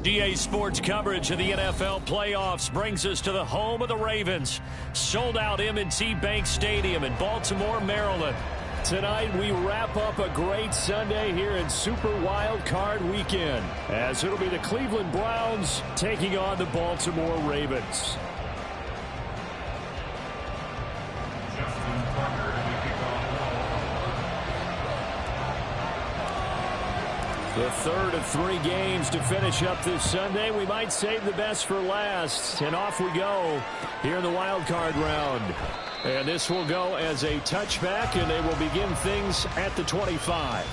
EA Sports coverage of the NFL playoffs brings us to the home of the Ravens. Sold out M&T Bank Stadium in Baltimore, Maryland. Tonight we wrap up a great Sunday here in Super Wild Card Weekend, as it'll be the Cleveland Browns taking on the Baltimore Ravens. The third of 3 games to finish up this Sunday. We might save the best for last. And off we go here in the wild card round. And this will go as a touchback, and they will begin things at the 25.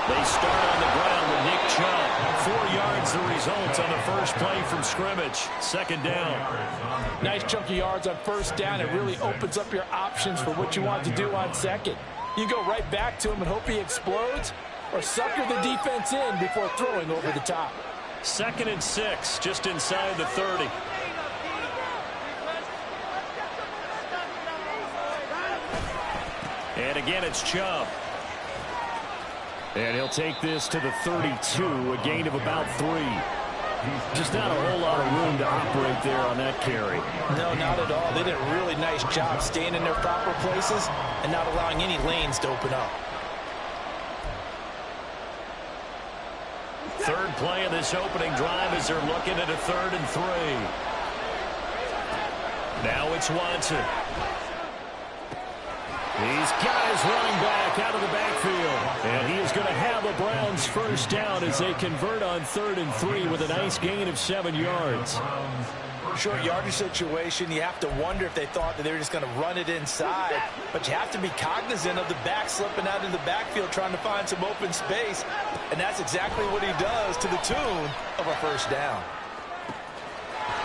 They start on the ground with Nick Chubb. 4 yards the result on the first play from scrimmage. Second down. Nice chunk of yards on first down. It really opens up your options for what you want to do on second. You go right back to him and hope he explodes, or sucker the defense in before throwing over the top. 2nd and 6, just inside the 30. And again, it's Chubb. And he'll take this to the 32, a gain of about 3. Just not a whole lot of room to operate there on that carry. No, not at all. They did a really nice job staying in their proper places and not allowing any lanes to open up. Third play of this opening drive as they're looking at a 3rd and 3. Now it's Watson. He's got his running back out of the backfield. And he is going to have a Browns first down as they convert on 3rd and 3 with a nice gain of 7 yards. Short yardage situation, you have to wonder if they thought that they were just going to run it inside. But you have to be cognizant of the back slipping out in the backfield trying to find some open space. And that's exactly what he does to the tune of a first down.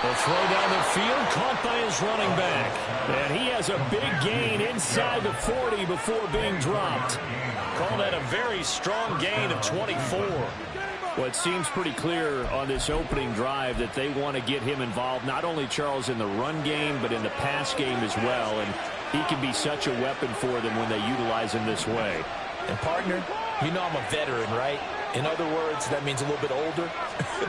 A throw down the field, caught by his running back. And he has a big gain inside the 40 before being dropped. Call that a very strong gain of 24. Well, it seems pretty clear on this opening drive that they want to get him involved, not only, Charles, in the run game, but in the pass game as well. And he can be such a weapon for them when they utilize him this way. And, partner, you know I'm a veteran, right? In other words, that means a little bit older.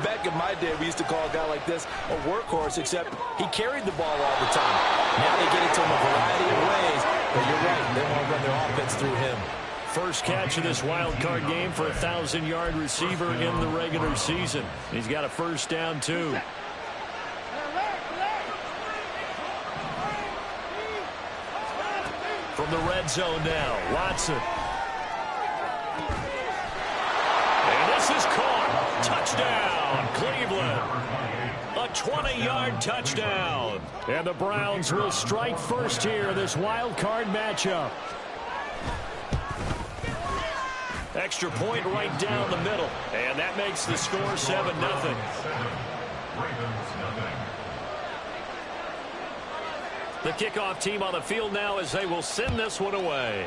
Back in my day, we used to call a guy like this a workhorse, except he carried the ball all the time. Now they get it to him a variety of ways. But you're right, they want to run their offense through him. First catch of this wild card game for a 1,000-yard receiver in the regular season. He's got a first down, too. From the red zone now, Watson. And this is caught. Touchdown, Cleveland. A 20-yard touchdown. And the Browns will strike first here in this wild card matchup. Extra point right down the middle. And that makes the score 7-0. The kickoff team on the field now as they will send this one away.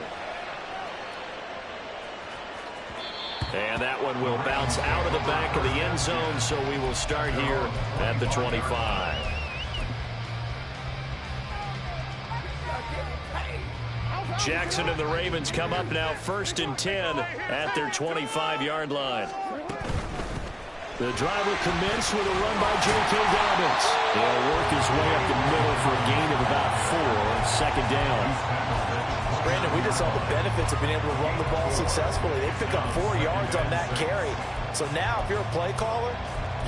And that one will bounce out of the back of the end zone, so we will start here at the 25. Jackson and the Ravens come up now 1st and 10 at their 25-yard line. The drive will commence with a run by J.K. Dobbins. He'll work his way up the middle for a gain of about 4, second down. Brandon, we just saw the benefits of being able to run the ball successfully. They pick up 4 yards on that carry. So now if you're a play caller,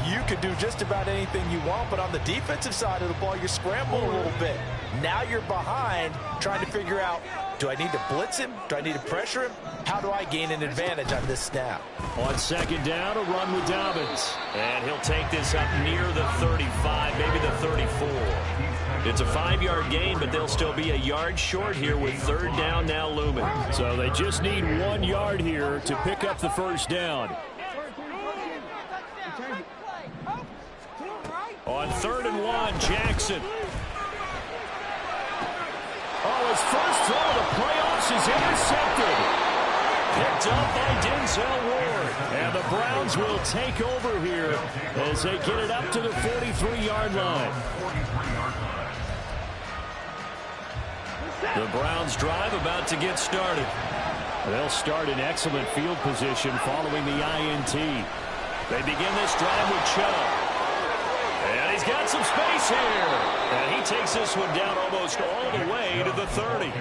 you can do just about anything you want, but on the defensive side of the ball, you scramble a little bit. Now you're behind trying to figure out, do I need to blitz him? Do I need to pressure him? How do I gain an advantage on this snap? On second down, a run with Dobbins. And he'll take this up near the 35, maybe the 34. It's a 5-yard gain, but they'll still be a yard short here with 3rd down now looming. So they just need 1 yard here to pick up the first down. On 3rd and 1, Jackson. Oh, his first throw of the playoffs is intercepted. Picked up by Denzel Ward. And the Browns will take over here as they get it up to the 43-yard line. The Browns drive about to get started. They'll start in excellent field position following the INT. They begin this drive with Chubb. And he's got some space here. And he takes this one down almost all the way to the 30.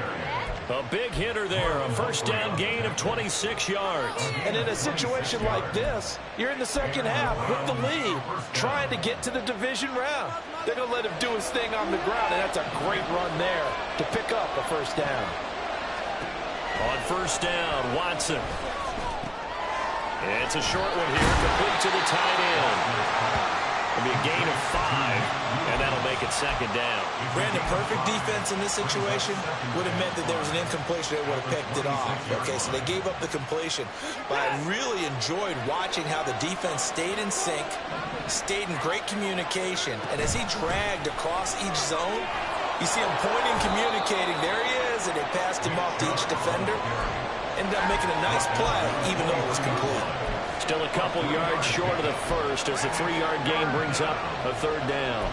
A big hitter there, a first down gain of 26 yards. And in a situation like this, you're in the second half with the lead, trying to get to the division round. They're going to let him do his thing on the ground, and that's a great run there to pick up a first down. On first down, Watson. It's a short one here, complete to the tight end. It'll be a gain of 5, and that'll make it second down. Brandon, perfect defense in this situation would have meant that there was an incompletion that would have picked it off. Okay, so they gave up the completion. But I really enjoyed watching how the defense stayed in sync, stayed in great communication, and as he dragged across each zone, you see him pointing, communicating. There he is, and they passed him off to each defender. Ended up making a nice play, even though it was complete. Still a couple yards short of the first as the 3-yard gain brings up a third down.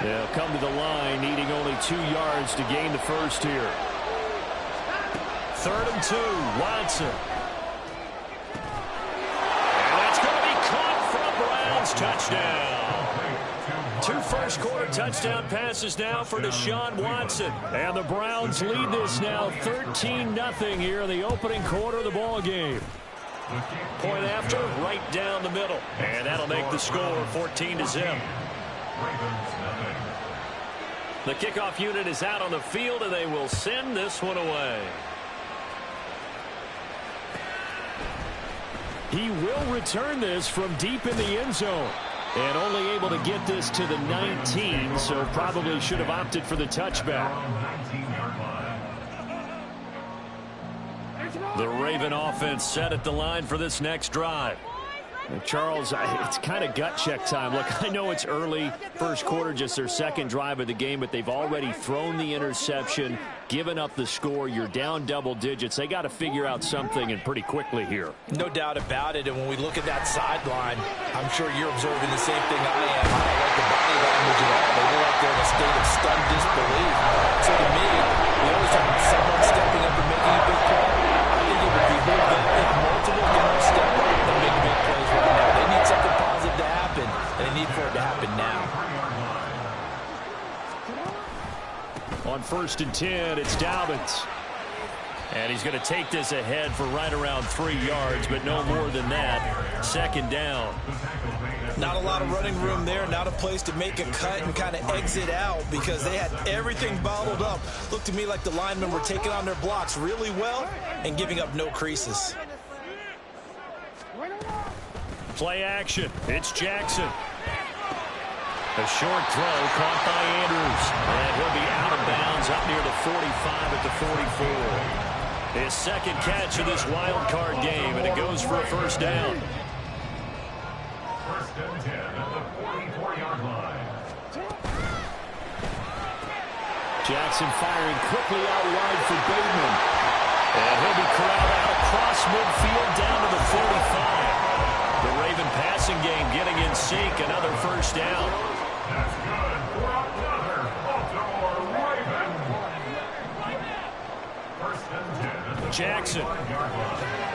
They'll come to the line, needing only 2 yards to gain the first here. 3rd and 2, Watson. And that's going to be caught for a Browns touchdown. 2 first-quarter touchdown passes now for Deshaun Watson. And the Browns lead this now 13-0 here in the opening quarter of the ball game. Point after, right down the middle. And that'll make the score 14-0. The kickoff unit is out on the field, and they will send this one away. He will return this from deep in the end zone. And only able to get this to the 19, so probably should have opted for the touchback. The Raven offense set at the line for this next drive. Charles, it's kind of gut check time. Look, I know it's early, first quarter, just their second drive of the game, but they've already thrown the interception, given up the score. You're down double digits. They got to figure out something, and pretty quickly here. No doubt about it, and when we look at that sideline, I'm sure you're observing the same thing I am. I don't like the body language at all. They look like they're in a state of stunned disbelief. So to me, we always talk about someone stepping up and making a big play. I think it would behoove them if multiple guys step up and make big plays right now. They need something positive to happen, and they need for it to happen now. On 1st and 10, it's Dobbins. And he's going to take this ahead for right around 3 yards, but no more than that. Second down. Not a lot of running room there, not a place to make a cut and kind of exit out because they had everything bottled up. Looked to me like the linemen were taking on their blocks really well and giving up no creases. Play action. It's Jackson. A short throw caught by Andrews. And he'll be out of bounds up near the 45 at the 44. His second catch of this wild card game, and it goes for a first down. 1st and 10 at the 44-yard line. Jackson firing quickly out wide for Bateman. And he'll be corralled out across midfield down to the 45. The Raven passing game getting in sync, another first down. That's good for another Baltimore Raven. 1st and 10 at the Jackson. 45-yard line.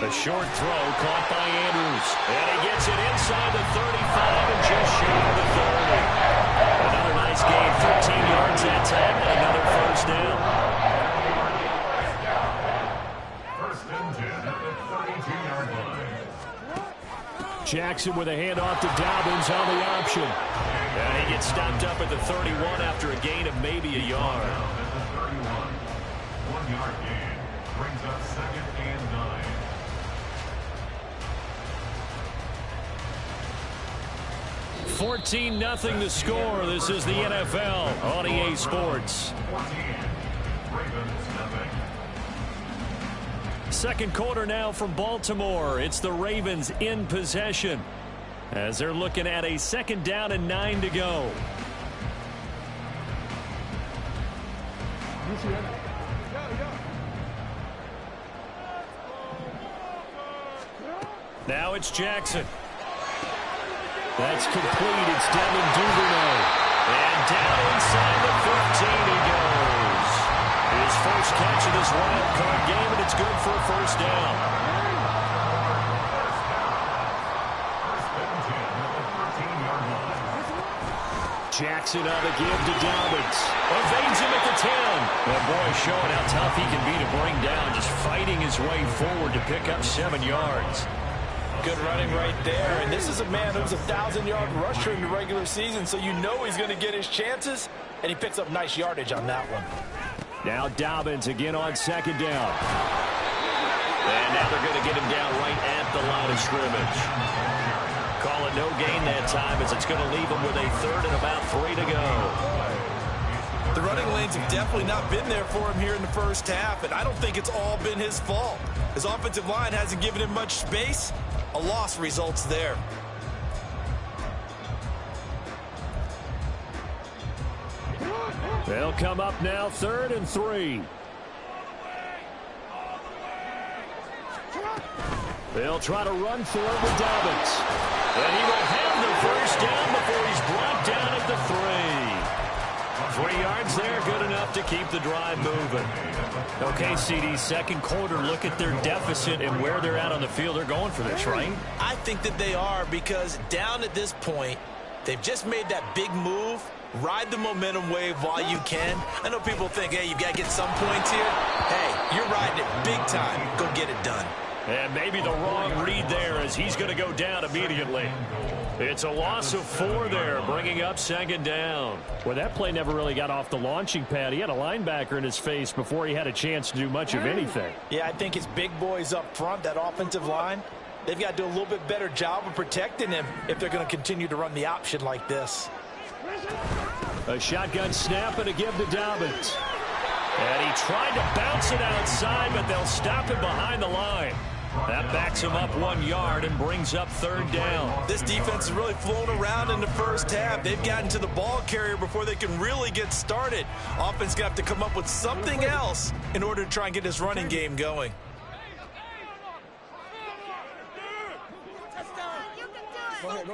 A short throw caught by Andrews. And he gets it inside the 35 and just shy of the 30. Another nice gain, 13 yards that time, and another first down. 1st and 10 at the 32-yard line. Jackson with a handoff to Dobbins on the option. And he gets stopped up at the 31 after a gain of maybe a yard. At the 31, 1-yard gain brings up 2nd and 9. 14-0 the score. This is the NFL on EA Sports. 14, Ravens nothing. Second quarter now from Baltimore. It's the Ravens in possession. As they're looking at a 2nd down and 9 to go. Now it's Jackson. That's complete. It's Devin Duvernay. And down inside the 15 he goes. His first catch of this wild card game, and it's good for a 1st down. Jackson on the give to Dobbins. Evades him at the 10. And boy, showing how tough he can be to bring down, just fighting his way forward to pick up 7 yards. Good running right there. And this is a man who's a 1,000-yard rusher in the regular season, so you know he's going to get his chances, and he picks up nice yardage on that one. Now Dobbins again on 2nd down. And now they're going to get him down right at the line of scrimmage. Call it no gain that time, as it's going to leave him with a 3rd and about 3 to go. The running lanes have definitely not been there for him here in the first half, and I don't think it's all been his fault. His offensive line hasn't given him much space. A loss results there. They'll come up now 3rd and 3. They'll try to run for it with Dobbins. And he will have the 1st down before he's brought down at the 3. 3 yards there, good enough to keep the drive moving. Okay, CD, 2nd quarter, look at their deficit and where they're at on the field. They're going for this, right? I think that they are, because down at this point, they've just made that big move. Ride the momentum wave while you can. I know people think, hey, you've got to get some points here. Hey, you're riding it big time. Go get it done. And maybe the wrong read there, as he's going to go down immediately. It's a loss of 4 there, bringing up 2nd down. Well, that play never really got off the launching pad. He had a linebacker in his face before he had a chance to do much of anything. Yeah, I think his big boys up front, that offensive line, they've got to do a little bit better job of protecting him if they're going to continue to run the option like this. A shotgun snap and a give to Dobbins. And he tried to bounce it outside, but they'll stop him behind the line. That backs him up 1 yard and brings up 3rd down. This defense has really flown around in the first half. They've gotten to the ball carrier before they can really get started. Offense going to have to come up with something else in order to try and get this running game going. Go ahead.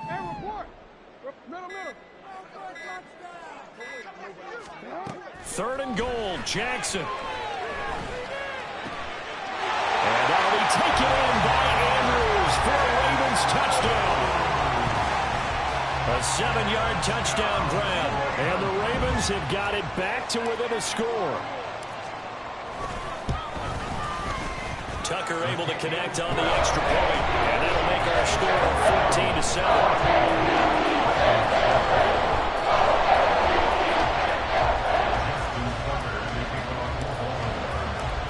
Hey, report. Middle. 3rd and goal, Jackson. And that'll be taken in by Andrews for a Ravens touchdown. A 7-yard touchdown grab. And the Ravens have got it back to within a score. Tucker able to connect on the extra point. And that'll make our score 14-7.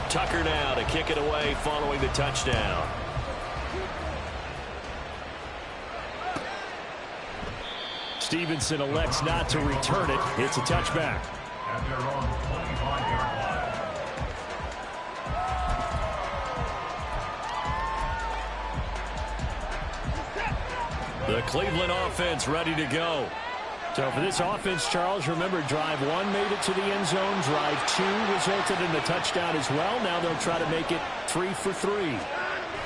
Tucker now to kick it away following the touchdown. Stevenson elects not to return it. It's a touchback. At their own 25-yard line. The Cleveland offense ready to go. So for this offense, Charles, remember, drive 1 made it to the end zone. Drive 2 resulted in the touchdown as well. Now they'll try to make it 3 for 3.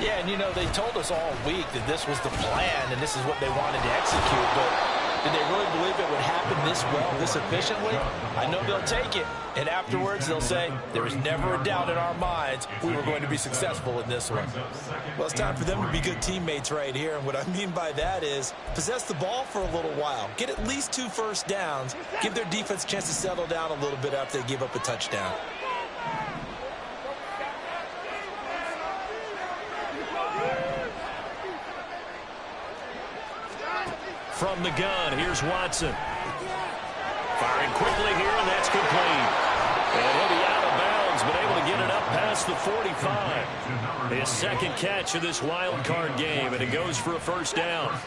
Yeah, and you know, they told us all week that this was the plan and this is what they wanted to execute, but did they really believe it would happen this well, this efficiently? I know they'll take it, and afterwards they'll say, there was never a doubt in our minds we were going to be successful in this one. Well, it's time for them to be good teammates right here, and what I mean by that is possess the ball for a little while, get at least 2 first downs, give their defense a chance to settle down a little bit after they give up a touchdown. From the gun, here's Watson. Firing quickly here, and that's complete. And he'll be out of bounds, but able to get it up past the 45. His 2nd catch of this wild card game, and it goes for a first down.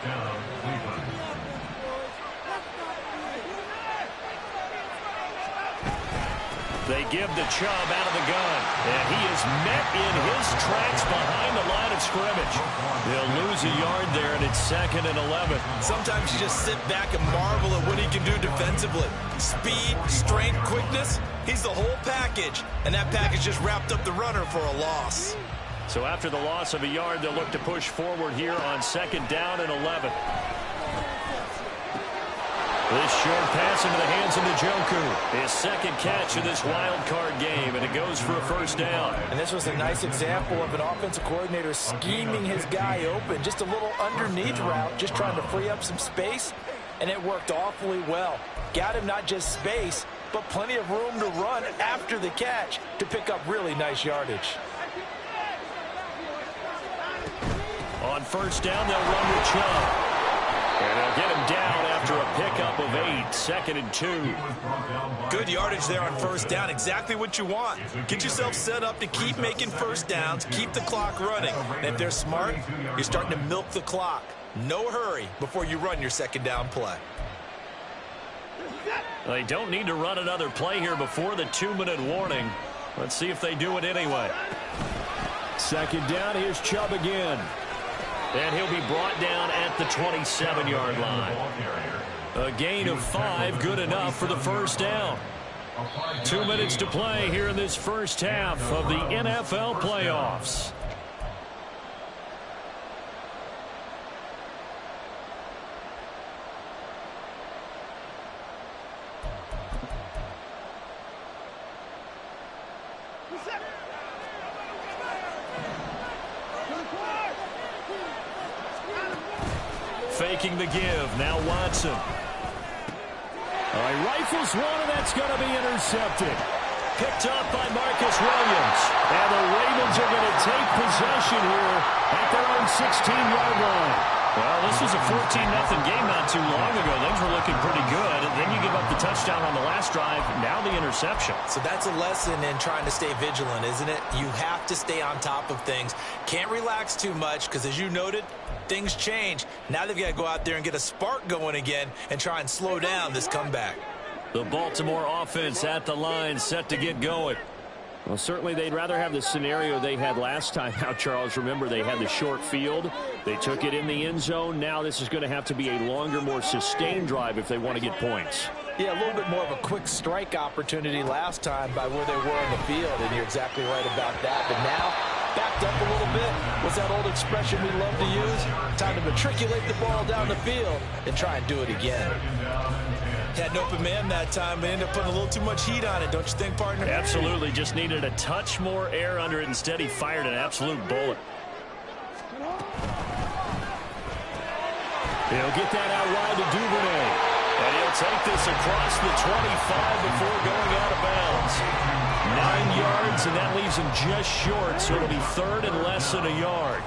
They give to Chubb out of the gun, and he is met in his tracks behind the line of scrimmage. They'll lose a yard there, and it's 2nd and 11. Sometimes you just sit back and marvel at what he can do defensively. Speed, strength, quickness, he's the whole package, and that package just wrapped up the runner for a loss. So after the loss of a yard, they'll look to push forward here on 2nd down and 11. This short pass into the hands of Njoku. His second catch of this wild card game, and it goes for a first down. And this was a nice example of an offensive coordinator scheming his guy open. Just a little underneath route, just trying to free up some space, and it worked awfully well. Got him not just space, but plenty of room to run after the catch to pick up really nice yardage. On first down, they'll run with Chubb. And they'll get him down after a pickup of 8, 2nd and 2. Good yardage there on first down. Exactly what you want. Get yourself set up to keep making first downs, keep the clock running. And if they're smart, you're starting to milk the clock. No hurry before you run your second down play. They don't need to run another play here before the 2-minute warning. Let's see if they do it anyway. 2nd down, here's Chubb again. And he'll be brought down at the 27-yard line. A gain of 5, good enough for the first down. 2 minutes to play here in this first half of the NFL playoffs. Faking the give. Now Watson. Rifles one, and that's going to be intercepted. Picked up by Marcus Williams. And the Ravens are going to take possession here at their own 16-yard line. Well, this was a 14-0 game not too long ago. Things were looking pretty good. And then you give up the touchdown on the last drive. Now the interception. So that's a lesson in trying to stay vigilant, isn't it? You have to stay on top of things. Can't relax too much because, as you noted, things change. Now they've got to go out there and get a spark going again and try and slow down this comeback. The Baltimore offense at the line, set to get going. Well, certainly they'd rather have the scenario they had last time out, Charles. Remember, they had the short field. They took it in the end zone. Now this is going to have to be a longer, more sustained drive if they want to get points. Yeah, a little bit more of a quick strike opportunity last time by where they were on the field, and you're exactly right about that. But now, backed up a little bit. What's that old expression we love to use? Time to matriculate the ball down the field and try and do it again. Had an open man that time, but ended up putting a little too much heat on it, don't you think, partner? Absolutely. Just needed a touch more air under it. Instead, he fired an absolute bullet. He'll get that out wide to Duvernay. And he'll take this across the 25 before going out of bounds. 9 yards, and that leaves him just short, so it'll be 3rd and less than a yard.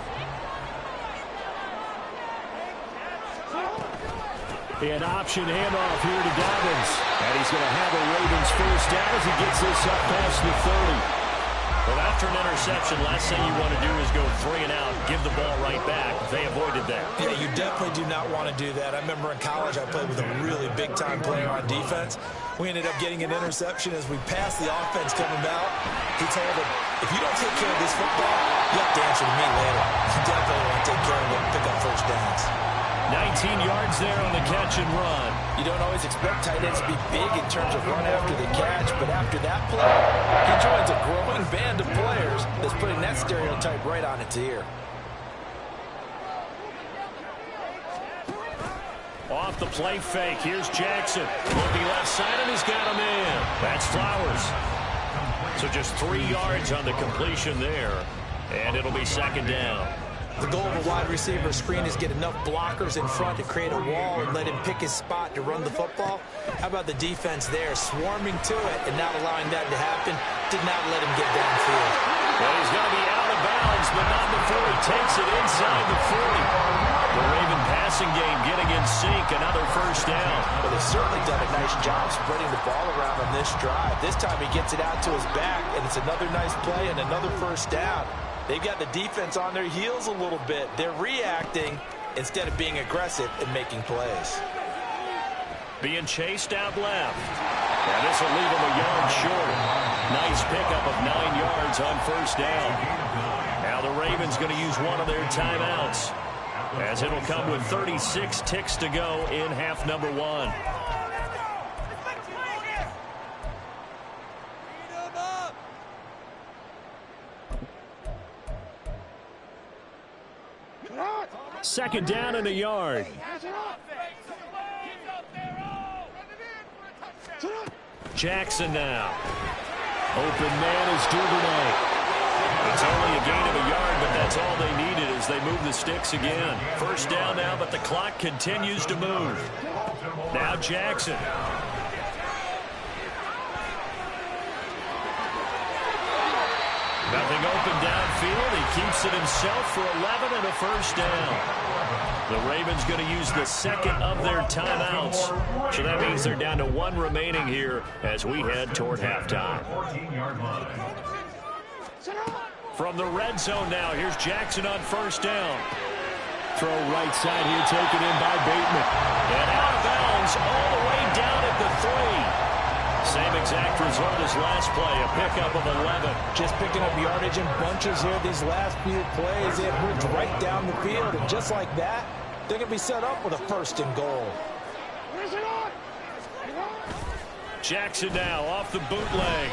An option handoff here to Dobbins. And he's going to have a Ravens first down as he gets this up past the 30. Well, after an interception, last thing you want to do is go 3 and out, give the ball right back. They avoided that. Yeah, you definitely do not want to do that. I remember in college I played with a really big-time player on defense. We ended up getting an interception as we passed the offense coming out. He told him, if you don't take care of this football, you have to answer to me later. You definitely want to take care of it and pick up first downs. 19 yards there on the catch and run. You don't always expect tight ends to be big in terms of run after the catch, but after that play, he joins a growing band of players that's putting that stereotype right on its ear. Off the play fake, here's Jackson. Looking left side, and he's got him in. That's Flowers. So just 3 yards on the completion there, and it'll be 2nd down. The goal of a wide receiver screen is get enough blockers in front to create a wall and let him pick his spot to run the football. How about the defense there, swarming to it and not allowing that to happen? Did not let him get downfield. Well, he's going to be out of bounds, but not before he takes it inside the 40. The Raven passing game getting in sync, another first down. Well, they've certainly done a nice job spreading the ball around on this drive. This time he gets it out to his back, and it's another nice play and another first down. They've got the defense on their heels a little bit. They're reacting instead of being aggressive and making plays. Being chased out left. And this will leave him a yard short. Nice pickup of 9 yards on first down. Now the Ravens going to use one of their timeouts, as it'll come with 36 ticks to go in half number 1. Second down and a yard. Jackson now. Open man is Duvernay. It's only a gain of a yard, but that's all they needed as they move the sticks again. First down now, but the clock continues to move. Now Jackson. Nothing open downfield. He keeps it himself for 11 and a first down. The Ravens going to use the second of their timeouts. So that means they're down to 1 remaining here as we head toward halftime. From the red zone now, here's Jackson on first down. Throw right side here, taken in by Bateman. And out of bounds all the way down at the 3. Same exact result as last play, a pickup of 11. Just picking up yardage in bunches here. These last few plays, they have moved right down the field. And just like that, they're going to be set up with a first and goal. Jackson now off the bootleg.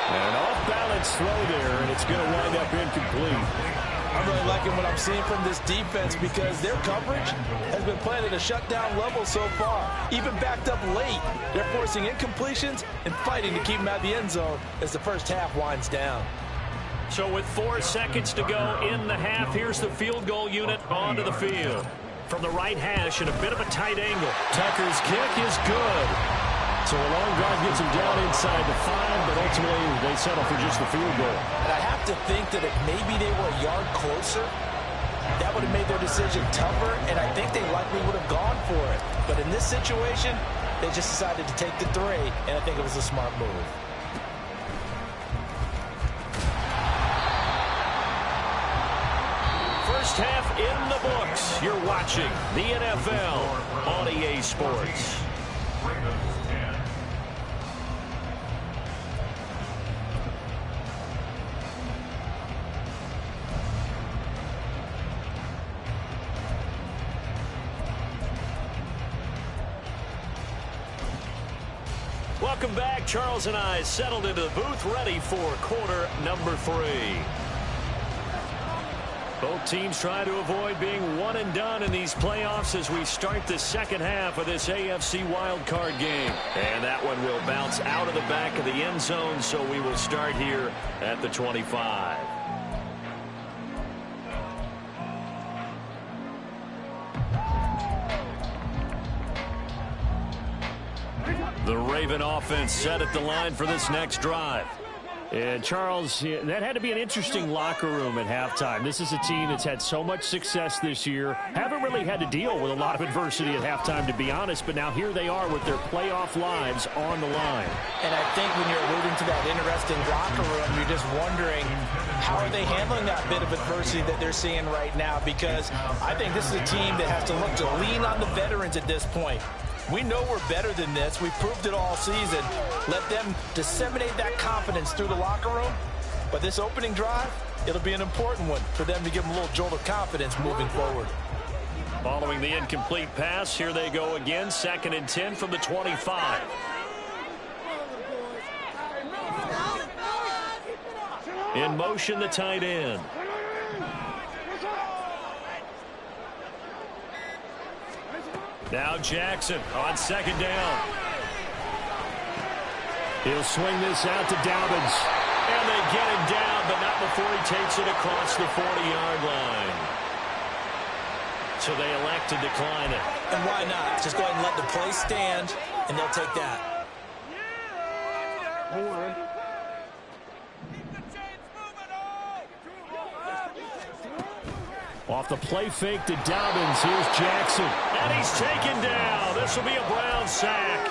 And off-balance throw there, and it's going to wind up incomplete. I'm really liking what I'm seeing from this defense because their coverage has been playing at a shutdown level so far. Even backed up late, they're forcing incompletions and fighting to keep them out of the end zone as the first half winds down. So with 4 seconds to go in the half, here's the field goal unit onto the field. From the right hash and a bit of a tight angle. Tucker's kick is good. So a long drive gets him down inside the 5, but ultimately they settle for just the field goal. And I have to think that if maybe they were a yard closer, that would have made their decision tougher, and I think they likely would have gone for it. But in this situation, they just decided to take the 3, and I think it was a smart move. First half in the books. You're watching the NFL on EA Sports. Welcome back. Charles and I settled into the booth, ready for quarter number 3. Both teams try to avoid being one and done in these playoffs as we start the second half of this AFC wildcard game. And that one will bounce out of the back of the end zone, so we will start here at the 25. The Raven offense set at the line for this next drive. And Charles, that had to be an interesting locker room at halftime. This is a team that's had so much success this year. Haven't really had to deal with a lot of adversity at halftime, to be honest. But now here they are with their playoff lives on the line. And I think when you're alluding to that interesting locker room, you're just wondering, how are they handling that bit of adversity that they're seeing right now? Because I think this is a team that has to look to lean on the veterans at this point. We know we're better than this. We've proved it all season. Let them disseminate that confidence through the locker room. But this opening drive, it'll be an important one for them to give them a little jolt of confidence moving forward. Following the incomplete pass, here they go again. 2nd and 10 from the 25. In motion, the tight end. Now Jackson on 2nd down. He'll swing this out to Dobbins. And they get him down, but not before he takes it across the 40-yard line. So they elect to decline it. And why not? Just go ahead and let the play stand, and they'll take that. Off the play fake to Dobbins. Here's Jackson. And he's taken down. This will be a Brown sack.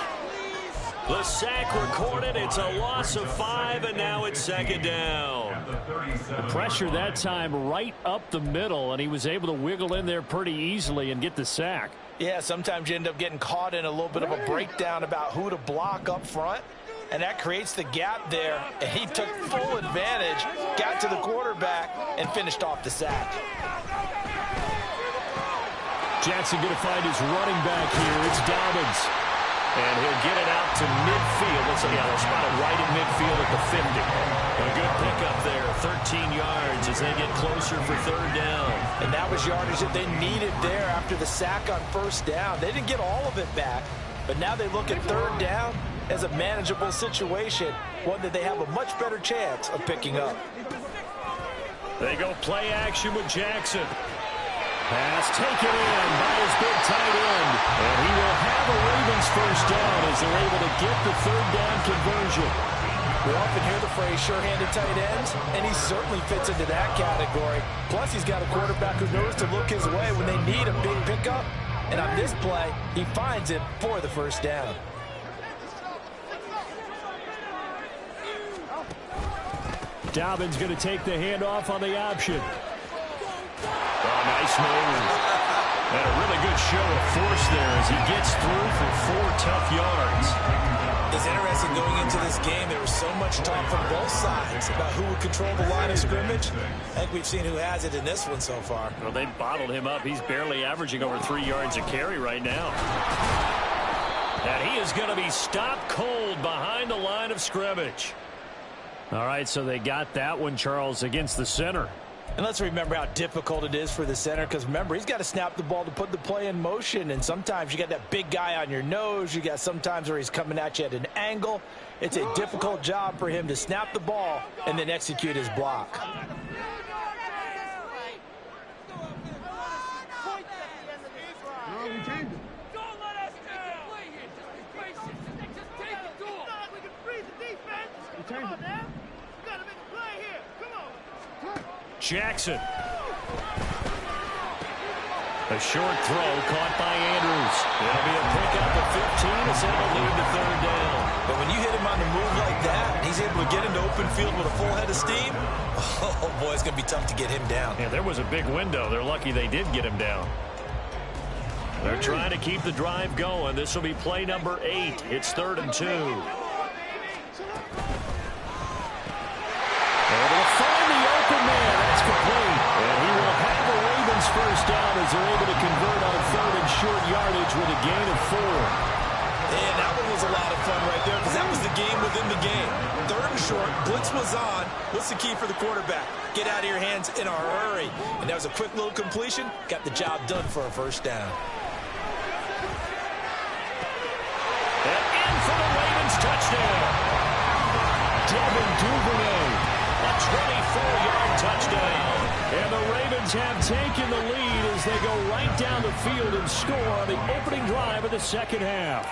The sack recorded. It's a loss of 5, and now it's 2nd down. The pressure that time right up the middle, and he was able to wiggle in there pretty easily and get the sack. Yeah, sometimes you end up getting caught in a little bit of a breakdown about who to block up front. and that creates the gap there, and he took full advantage, got to the quarterback, and finished off the sack. Jackson going to find his running back here. It's Dobbins. And he'll get it out to midfield. Let's see, they'll spot it right in midfield at the 50. A good pickup there, 13 yards as they get closer for third down. And that was yardage that they needed there after the sack on first down. They didn't get all of it back, but now they look at third down as a manageable situation, one that they have a much better chance of picking up. They go play action with Jackson. Pass taken in by his big tight end. And he will have a Ravens first down as they're able to get the third down conversion. We often hear the phrase sure-handed tight ends, and he certainly fits into that category. Plus, he's got a quarterback who knows to look his way when they need a big pickup. And on this play, he finds it for the first down. Dobbins going to take the handoff on the option. Oh, nice move. And a really good show of force there as he gets through for 4 tough yards. It's interesting going into this game. There was so much talk from both sides about who would control the line of scrimmage. I think we've seen who has it in this one so far. Well, they bottled him up. He's barely averaging over 3 yards a carry right now. And he is going to be stopped cold behind the line of scrimmage. All right, so they got that one, Charles, against the center. And let's remember how difficult it is for the center, because remember, he's got to snap the ball to put the play in motion, and sometimes you got that big guy on your nose. You got sometimes where he's coming at you at an angle. It's a difficult job for him to snap the ball and then execute his block. Jackson. A short throw caught by Andrews. It'll be a pickup at 15 to send the lead to third down. But when you hit him on the move like that, he's able to get into open field with a full head of steam. Oh, boy, it's going to be tough to get him down. Yeah, there was a big window. They're lucky they did get him down. They're trying to keep the drive going. This will be play number 8. It's 3rd and 2. Able to find the open man. That's complete. And he will have a Ravens first down as they're able to convert on 3rd and short yardage with a gain of 4. And that one was a lot of fun right there, because that was the game within the game. 3rd and short, blitz was on. What's the key for the quarterback? Get out of your hands in a hurry. And that was a quick little completion. Got the job done for a first down. And in for the Ravens touchdown. Devin Duvernay. A 24-yard touchdown. And the Ravens have taken the lead as they go right down the field and score on the opening drive of the second half.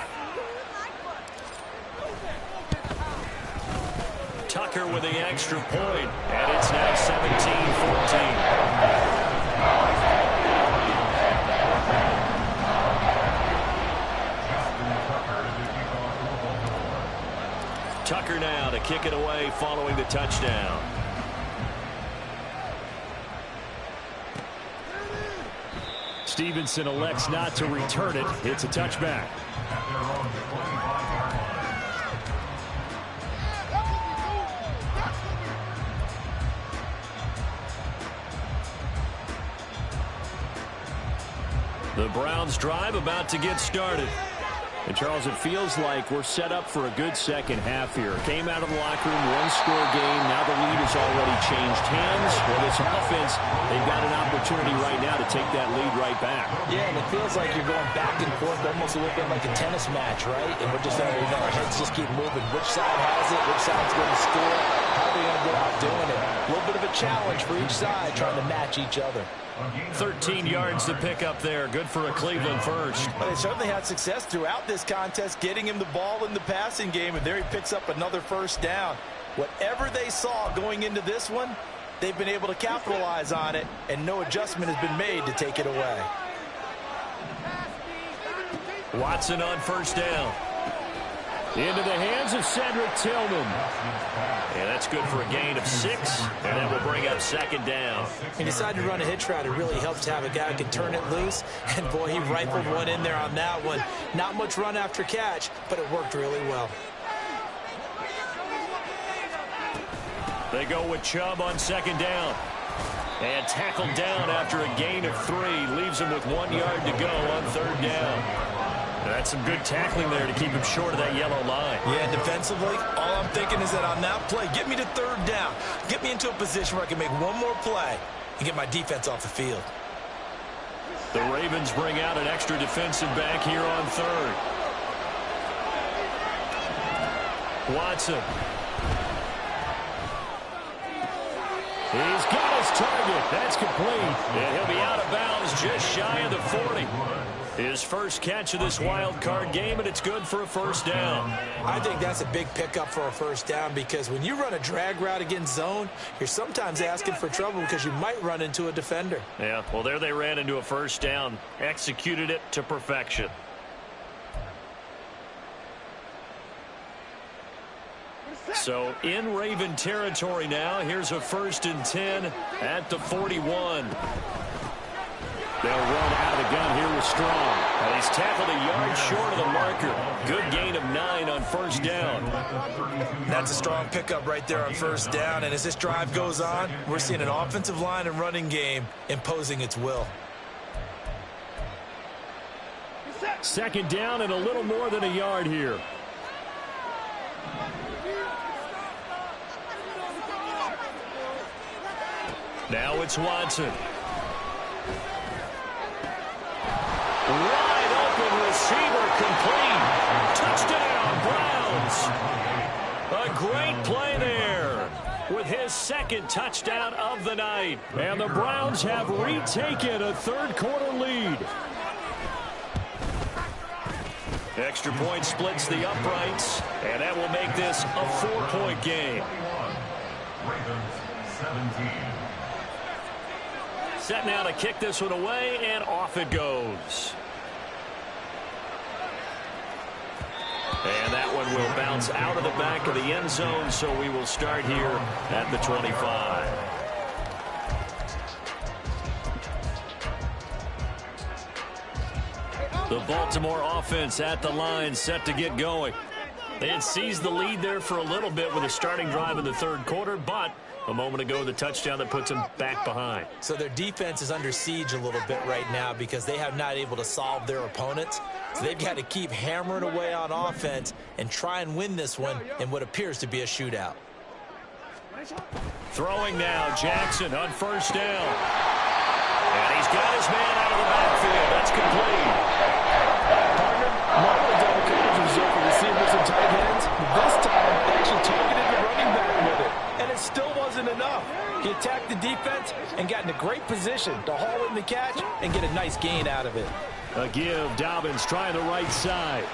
Tucker with the extra point, and it's now 17-14. Tucker now to kick it away following the touchdown. Stevenson elects not to return it. It's a touchback. The Browns drive about to get started. And, Charles, it feels like we're set up for a good second half here. Came out of the locker room, one-score game. Now the lead has already changed hands. Well, this offense, they've got an opportunity right now to take that lead right back. Yeah, and it feels like you're going back and forth almost a little bit like a tennis match, right? And we're just our heads just keep moving. Which side has it? Which side's going to score? How are they going to go out doing it? A little bit of a challenge for each side, trying to match each other. 13 yards to pick up there. Good for a Cleveland first. But they certainly had success throughout this contest, getting him the ball in the passing game, and there he picks up another first down. Whatever they saw going into this one, they've been able to capitalize on it, and no adjustment has been made to take it away. Watson on first down. Into the hands of Cedric Tillman. And that's good for a gain of 6. And that will bring up second down. He decided to run a hitch route. It really helps to have a guy who can turn it loose. And, boy, he rifled one in there on that one. Not much run after catch, but it worked really well. They go with Chubb on second down. And tackled down after a gain of 3. Leaves him with 1 yard to go on third down. That's some good tackling there to keep him short of that yellow line. Yeah, defensively, all I'm thinking is that on that play, get me to third down. Get me into a position where I can make one more play and get my defense off the field. The Ravens bring out an extra defensive back here on third. Watson. He's got his target. That's complete. And he'll be out of bounds just shy of the 40. His first catch of this wild card game, and it's good for a first down. I think that's a big pickup for a first down because when you run a drag route against zone, you're sometimes asking for trouble because you might run into a defender. Yeah, well, there they ran into a first down. Executed it to perfection. So in Raven territory now. Here's a 1st and 10 at the 41. They'll run out of the gun here with Strong. And he's tackled a yard short of the marker. Good gain of 9 on first down. That's a strong pickup right there on first down. And as this drive goes on, we're seeing an offensive line and running game imposing its will. Second down and a little more than a yard here. Now it's Watson. Wide open receiver complete. Touchdown, Browns. A great play there with his second touchdown of the night. And the Browns have retaken a third-quarter lead. Extra point splits the uprights, and that will make this a 4-point game. Ravens 17. Set now to kick this one away, and off it goes. And that one will bounce out of the back of the end zone, so we will start here at the 25. The Baltimore offense at the line, set to get going. They had seized the lead there for a little bit with a starting drive in the third quarter, but a moment ago, the touchdown that puts them back behind. So their defense is under siege a little bit right now because they have not able to solve their opponents. So they've got to keep hammering away on offense and try and win this one in what appears to be a shootout. Throwing now, Jackson on first down. And he's got his man out of the backfield. That's complete. Partner, moment ago, coverage was there for receivers and tight ends. This time, they actually targeted the running back with it. And it still wasn't enough. He attacked the defense and got in a great position to haul in the catch and get a nice gain out of it. A give, Dobbins trying the right side.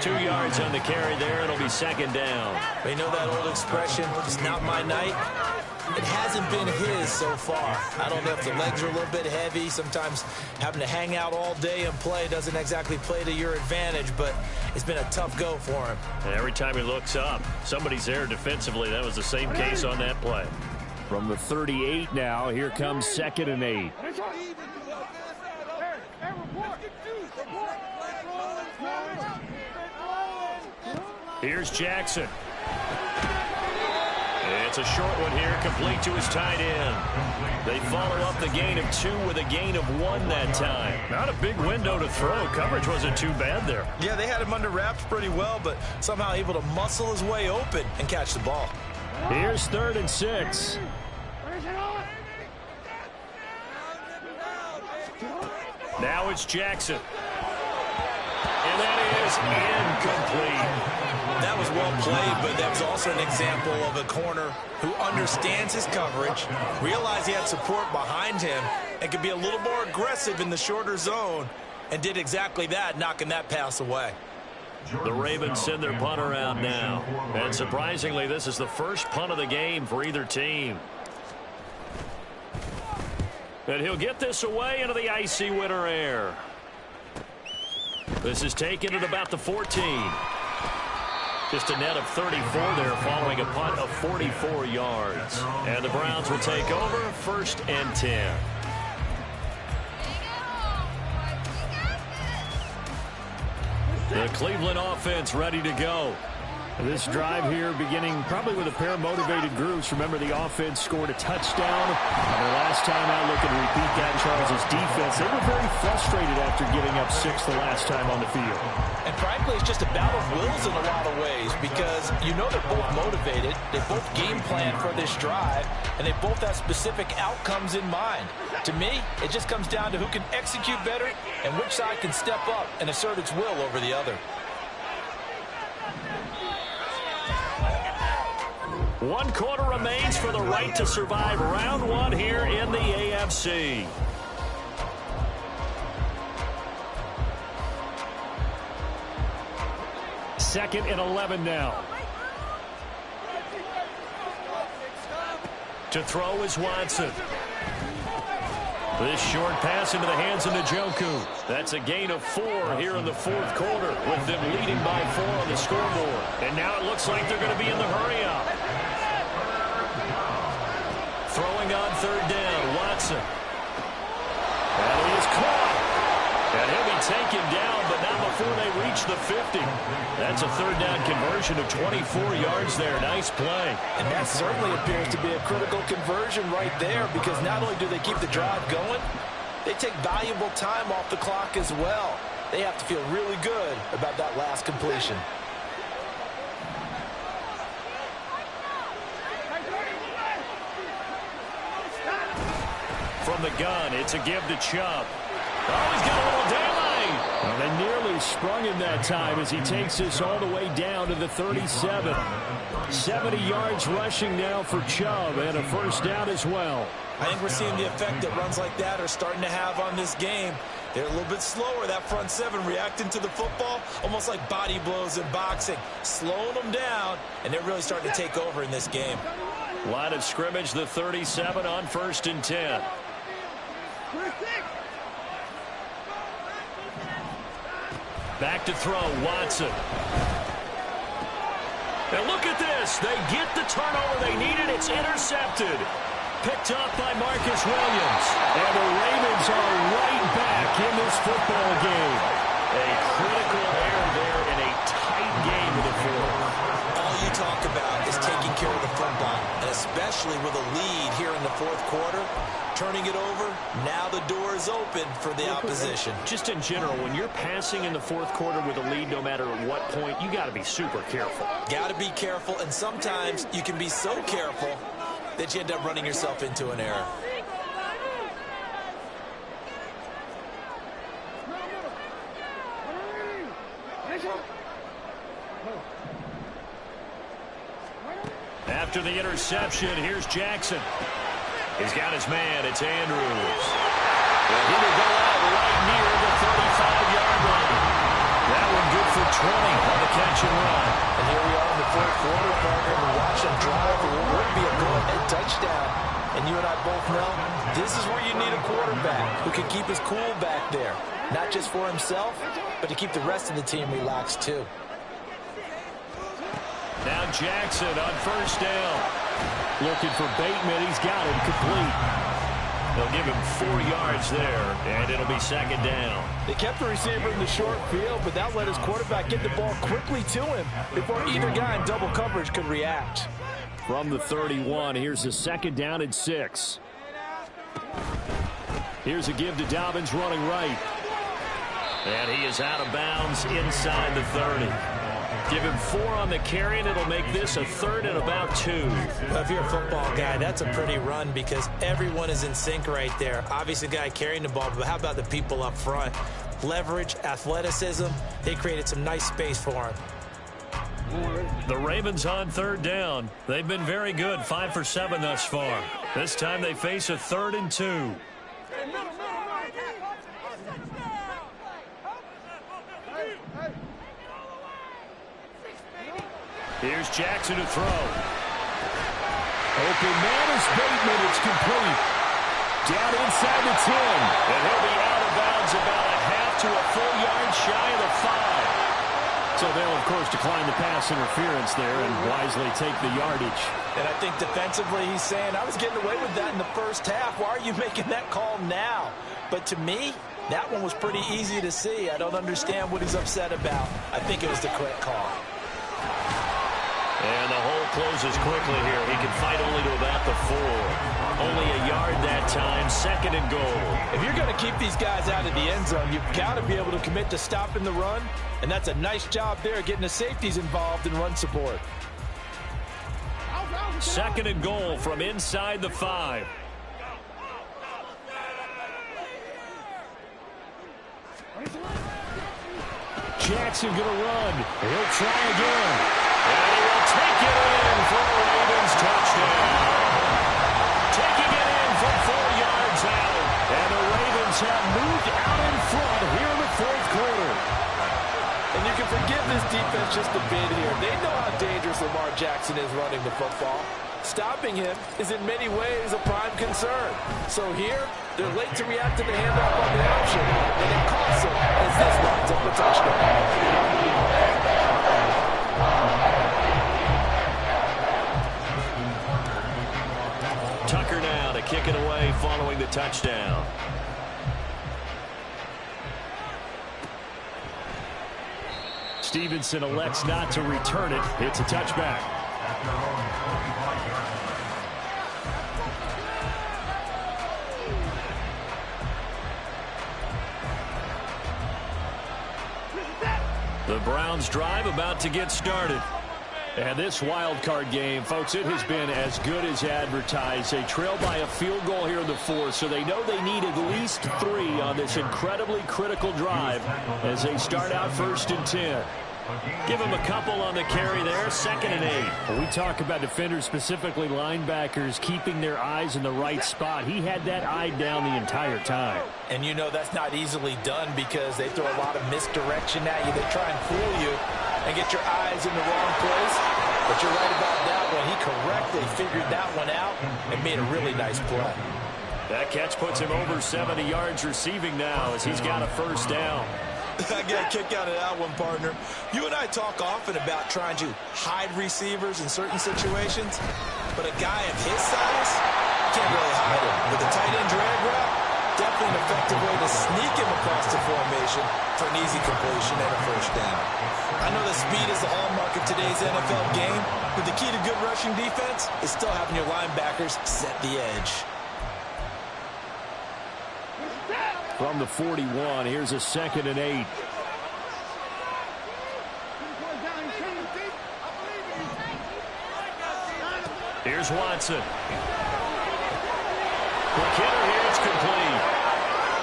2 yards on the carry there. It'll be second down. You know that old expression, it's not my night? It hasn't been his so far. I don't know if the legs are a little bit heavy. Sometimes having to hang out all day and play doesn't exactly play to your advantage, but it's been a tough go for him. And every time he looks up, somebody's there defensively. That was the same case on that play. From the 38 now, here comes 2nd and 8. Here's Jackson. It's a short one here, complete to his tight end. They follow up the gain of 2 with a gain of 1 that time. Not a big window to throw. Coverage wasn't too bad there. Yeah, they had him under wraps pretty well, but somehow able to muscle his way open and catch the ball. Here's 3rd and 6. Now it's Jackson. And that is incomplete. That was well played, but that was also an example of a corner who understands his coverage, realized he had support behind him, and could be a little more aggressive in the shorter zone, and did exactly that, knocking that pass away. The Ravens send their punter out now. And surprisingly, this is the first punt of the game for either team. And he'll get this away into the icy winter air. This is taken at about the 14. Just a net of 34 there following a punt of 44 yards. And the Browns will take over 1st and 10. The Cleveland offense ready to go. This drive here beginning probably with a pair of motivated groups. Remember, the offense scored a touchdown. And their last time out, looking to repeat that. Charles' defense, they were very frustrated after giving up 6 the last time on the field. And frankly, it's just a battle of wills in a lot of ways because you know they're both motivated. They both game plan for this drive, and they both have specific outcomes in mind. To me, it just comes down to who can execute better and which side can step up and assert its will over the other. 1 quarter remains for the right to survive round 1 here in the AFC. Second and 11 now. To throw is Watson. This short pass into the hands of Njoku. That's a gain of 4 here in the 4th quarter, with them leading by 4 on the scoreboard. And now it looks like they're going to be in the hurry-up. Throwing on 3rd down, Watson. And he is caught. And he'll be taken down, but not before they reach the 50. That's a 3rd down conversion of 24 yards there. Nice play. And that certainly appears to be a critical conversion right there because not only do they keep the drive going, they take valuable time off the clock as well. They have to feel really good about that last completion. From the gun, it's a give to Chubb. Oh, he's got a little daylight. Well, they nearly sprung him that time as he takes this all the way down to the 37. 70 yards rushing now for Chubb and a 1st down as well. I think we're seeing the effect that runs like that are starting to have on this game. They're a little bit slower, that front 7, reacting to the football, almost like body blows in boxing, slowing them down, and they're really starting to take over in this game. Line of scrimmage, the 37 on 1st and 10. Back to throw, Watson. And look at this. They get the turnover they needed. It's intercepted. Picked up by Marcus Williams. And the Ravens are right back in this football game. A critical error there in a tight game in the 4th. All you talk about is taking care of the football, and especially with a lead here in the 4th quarter. Turning it over, now the door is open for the opposition. Just in general, when you're passing in the 4th quarter with a lead, no matter at what point, you got to be super careful. Got to be careful, and sometimes you can be so careful that you end up running yourself into an error. After the interception, here's Jackson. He's got his man. It's Andrews. Well, he will go out right near the 35-yard line. That one good for 20 on the catch and run. And here we are in the 4th quarter, partner, and watch him drive. It would be a go-ahead touchdown. And you and I both know this is where you need a quarterback who can keep his cool back there. Not just for himself, but to keep the rest of the team relaxed too. Now Jackson on 1st down. Looking for Bateman. He's got him complete. They'll give him 4 yards there, and it'll be 2nd down. They kept the receiver in the short field, but that let his quarterback get the ball quickly to him before either guy in double coverage could react. From the 31, here's a 2nd down and 6. Here's a give to Dobbins running right. And he is out of bounds inside the 30. Give him 4 on the carry, and it'll make this a 3rd and about 2. Well, if you're a football guy, that's a pretty run because everyone is in sync right there. Obviously, the guy carrying the ball, but how about the people up front? Leverage, athleticism, they created some nice space for him. The Ravens on 3rd down. They've been very good, 5 for 7 thus far. This time they face a 3rd and 2. Here's Jackson to throw. Open man is Bateman. It's complete. Down inside the 10. And he'll be out of bounds about a half to a full yard shy of the 5. So they'll, of course, decline the pass interference there and wisely take the yardage. And I think defensively he's saying, I was getting away with that in the 1st half. Why are you making that call now? But to me, that one was pretty easy to see. I don't understand what he's upset about. I think it was the correct call. And the hole closes quickly here. He can fight only to about the 4. Only a yard that time, 2nd and goal. If you're going to keep these guys out of the end zone, you've got to be able to commit to stopping the run, and that's a nice job there getting the safeties involved in run support. 2nd and goal from inside the 5. Jackson going to run. He'll try again. And he will take it in for a Ravens touchdown. Taking it in from 4 yards out. And the Ravens have moved out in front here in the 4th quarter. And you can forgive this defense just a bit here. They know how dangerous Lamar Jackson is running the football. Stopping him is in many ways a prime concern. So here, they're late to react to the handoff on the option, and it costs them as this winds up a touchdown. Tucker now to kick it away following the touchdown. Stevenson elects not to return it. It's a touchback. The Browns drive about to get started. And this wild card game, folks, it has been as good as advertised. They trail by a field goal here in the 4th, so they know they need at least 3 on this incredibly critical drive as they start out 1st and 10. Give them a couple on the carry there, 2nd and 8. When we talk about defenders, specifically linebackers, keeping their eyes in the right spot, he had that eye down the entire time. And you know that's not easily done because they throw a lot of misdirection at you. They try and fool you and get your eyes in the wrong place. But you're right about that one. He correctly figured that one out and made a really nice play. That catch puts him over 70 yards receiving now as he's got a 1st down. I got a kick out of that one, partner. You and I talk often about trying to hide receivers in certain situations, but a guy of his size can't really hide him. With a tight end drag route, definitely an effective way to sneak him across the formation for an easy completion and a 1st down. I know that speed is the hallmark of today's NFL game, but the key to good rushing defense is still having your linebackers set the edge. From the 41, here's a 2nd and 8. Here's Watson. McKinnon here, it's complete.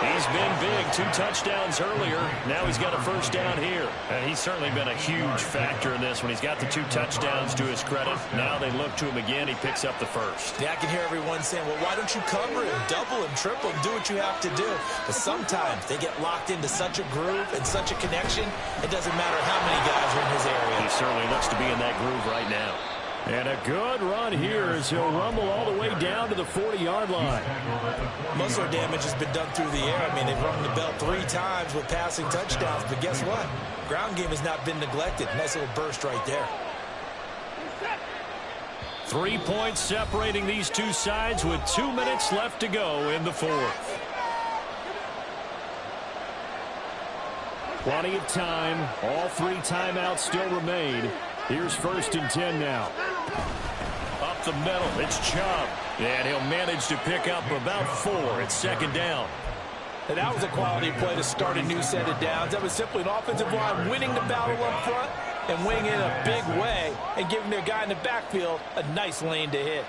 He's been big, 2 touchdowns earlier. Now he's got a 1st down here. And he's certainly been a huge factor in this when he's got the 2 touchdowns to his credit. Now they look to him again. He picks up the 1st. Yeah, I can hear everyone saying, well, why don't you cover him, double him, triple him, do what you have to do. But sometimes they get locked into such a groove and such a connection, it doesn't matter how many guys are in his area. He certainly looks to be in that groove right now. And a good run here as he'll rumble all the way down to the 40-yard line. Most of their damage has been done through the air. I mean, they've rung the bell 3 times with passing touchdowns. But guess what? Ground game has not been neglected. Nice little burst right there. 3 points separating these two sides with 2 minutes left to go in the 4th. Plenty of time. All 3 timeouts still remain. Here's 1st and 10 now. Up the middle, it's Chubb. And he'll manage to pick up about 4. It's 2nd down. And that was a quality play to start a new set of downs. That was simply an offensive line winning the battle up front and winning it in a big way and giving their guy in the backfield a nice lane to hit.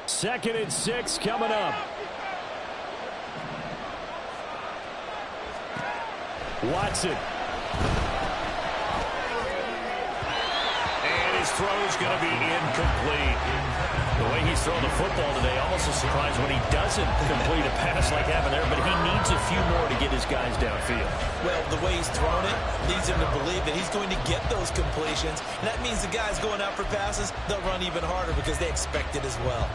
Second and 6 coming up. Watson. And his throw is going to be incomplete. The way he's thrown the football today, almost a surprise when he doesn't complete a pass like having there, but he needs a few more to get his guys downfield. Well, the way he's thrown it leads him to believe that he's going to get those completions. And that means the guys going out for passes, they'll run even harder because they expect it as well.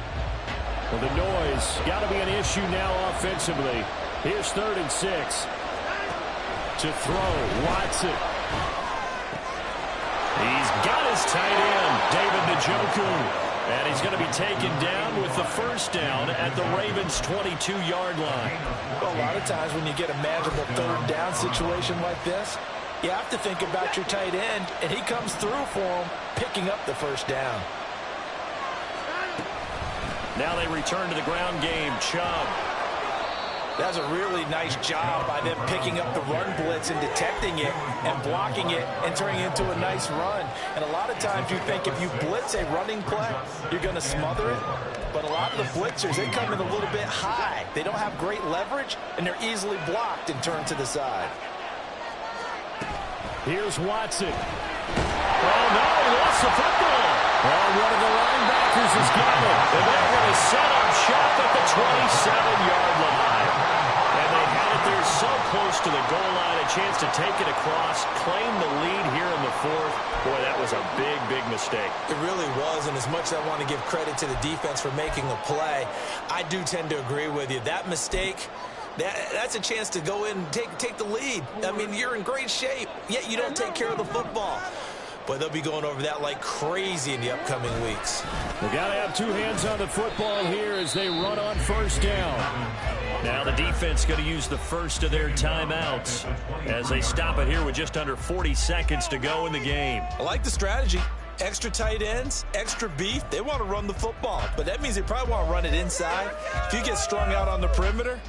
Well, the noise got to be an issue now offensively. Here's 3rd and 6. To throw, Watson. He's got his tight end, David Njoku. And he's going to be taken down with the first down at the Ravens' 22-yard line. Well, a lot of times when you get a manageable third down situation like this, you have to think about your tight end, and he comes through for him, picking up the first down. Now they return to the ground game. Chubb. That's a really nice job by them picking up the run blitz and detecting it and blocking it and turning it into a nice run. And a lot of times you think if you blitz a running play, you're going to smother it. But a lot of the blitzers, they come in a little bit high. They don't have great leverage, and they're easily blocked and turned to the side. Here's Watson. Oh, no, he lost the football. Oh, one of the linebackers has got it. And they're going to set up shop at the 27-yard line. And they had it there so close to the goal line, a chance to take it across, claim the lead here in the fourth. Boy, that was a big, big mistake. It really was, and as much as I want to give credit to the defense for making a play, I do tend to agree with you. That mistake, that's a chance to go in and take the lead. I mean, you're in great shape, yet you don't take care of the football. But they'll be going over that like crazy in the upcoming weeks. They got to have two hands on the football here as they run on first down. Now the defense going to use the first of their timeouts as they stop it here with just under 40 seconds to go in the game. I like the strategy. Extra tight ends, extra beef. They want to run the football, but that means they probably want to run it inside. If you get strung out on the perimeter,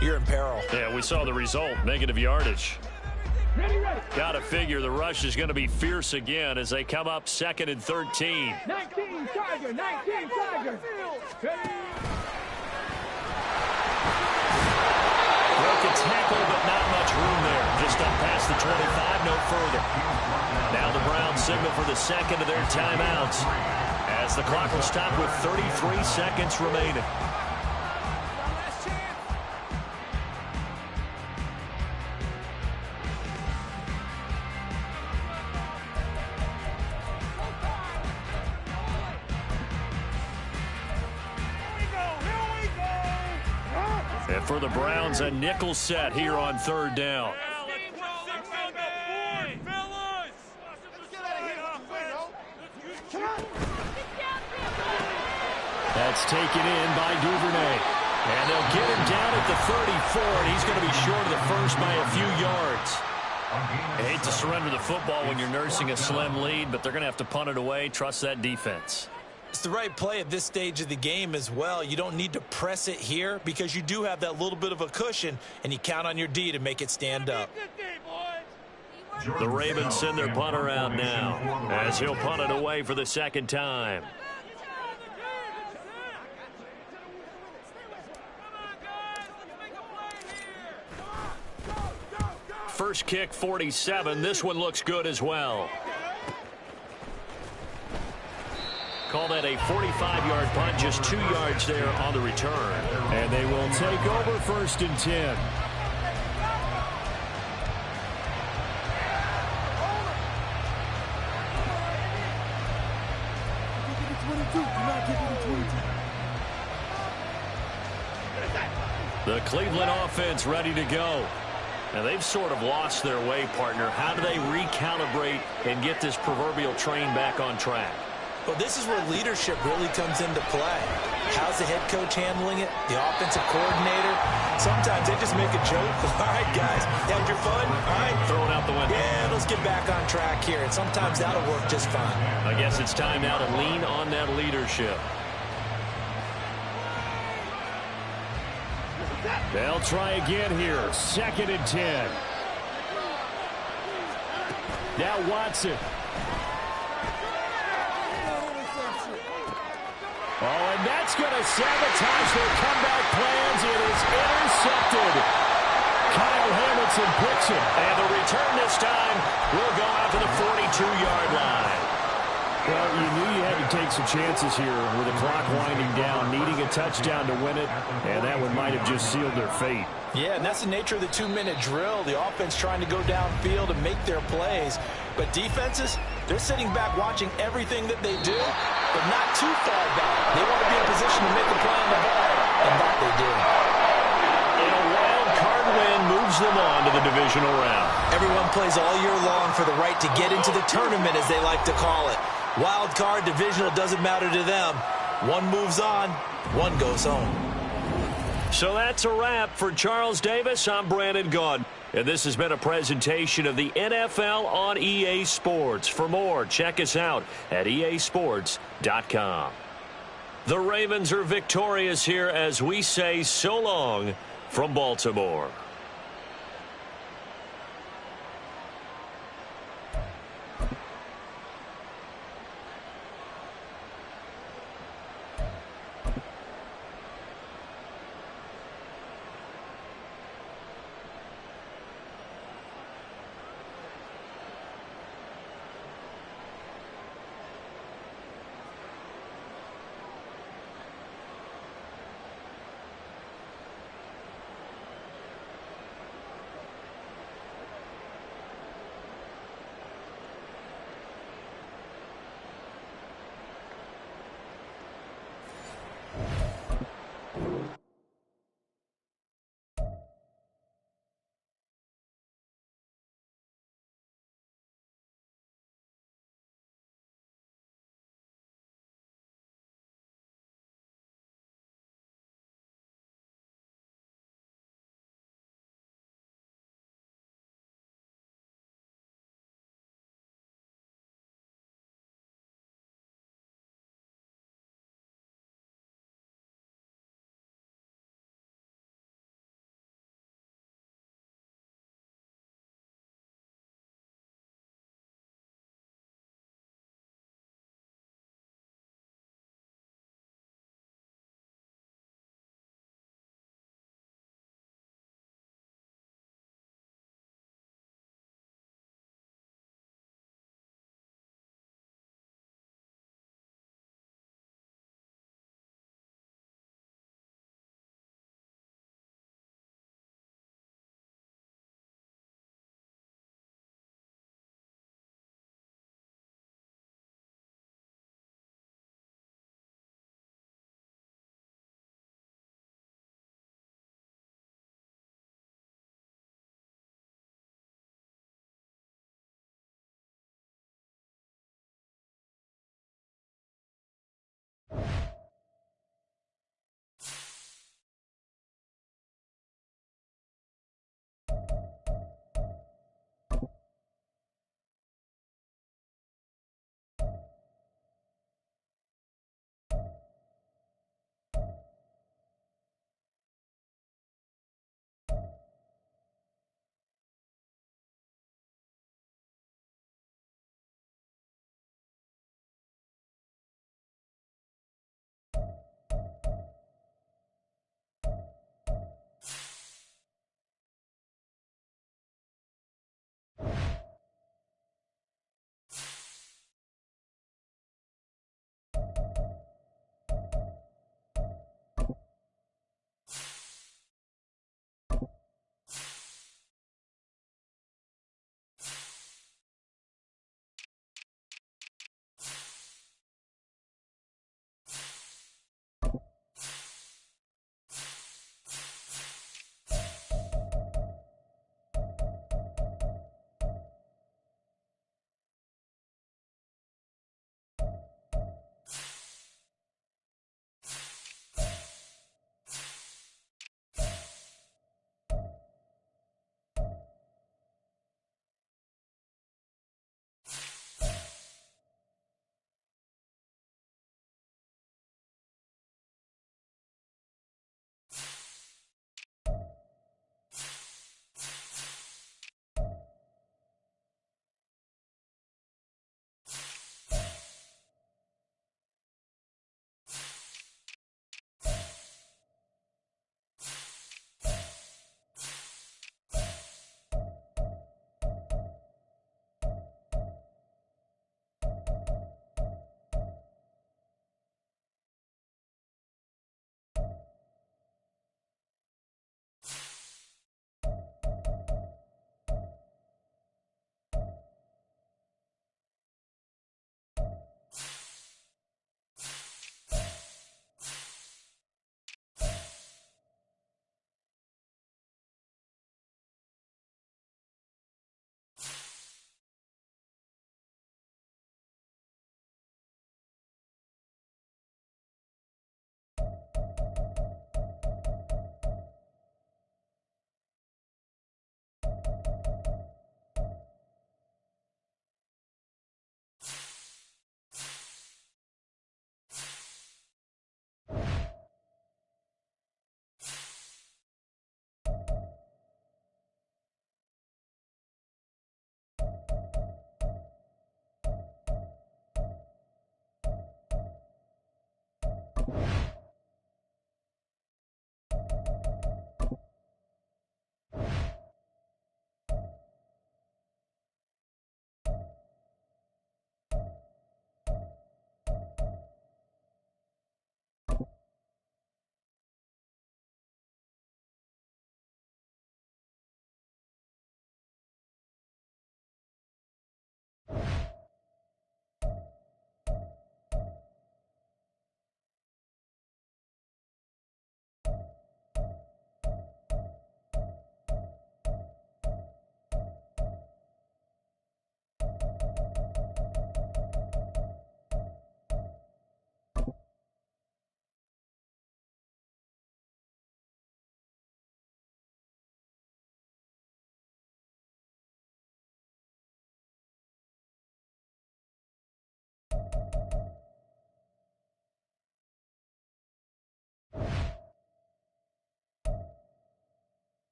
you're in peril. Yeah, we saw the result, negative yardage. Got to figure the rush is going to be fierce again as they come up 2nd and 13. 19 Tiger, 19 Tiger. Broke a tackle, but not much room there. Just up past the 25, no further. Now the Browns signal for the second of their timeouts as the clock will stop with 33 seconds remaining. And for the Browns, a nickel set here on third down. That's taken in by Duvernay. And they'll get him down at the 34, and he's going to be short of the first by a few yards. I hate to surrender the football when you're nursing a slim lead, but they're going to have to punt it away. Trust that defense. It's the right play at this stage of the game as well. You don't need to press it here because you do have that little bit of a cushion, and you count on your D to make it stand up. The Ravens send their punter out now as he'll punt it away for the second time. First kick, 47. This one looks good as well. Call that a 45-yard punt, just 2 yards there on the return. And they will take over 1st and 10. The Cleveland offense ready to go. And they've sort of lost their way, partner. How do they recalibrate and get this proverbial train back on track? Well, this is where leadership really comes into play. How's the head coach handling it? The offensive coordinator? Sometimes they just make a joke. All right, guys, had your fun? All right. Throw it out the window. Yeah, let's get back on track here. And sometimes that'll work just fine. I guess it's time now to lean on that leadership. They'll try again here. 2nd and 10. Now Watson. Oh, and that's going to sabotage their comeback plans. It is intercepted. Kyle Hamilton picks it. And the return this time will go out to the 42-yard line. Well, you knew you had to take some chances here with the clock winding down, needing a touchdown to win it, and that one might have just sealed their fate. Yeah, and that's the nature of the 2-minute drill. The offense trying to go downfield and make their plays. But defenses, they're sitting back watching everything that they do, but not too far back. They want to be in position to make a play on the ball, and that they do. And a wild card win moves them on to the divisional round. Everyone plays all year long for the right to get into the tournament, as they like to call it. Wild card, divisional, doesn't matter to them. One moves on, one goes home. So that's a wrap for Charles Davis. I'm Brandon Gaudin. And this has been a presentation of the NFL on EA Sports. For more, check us out at easports.com. The Ravens are victorious here as we say so long from Baltimore.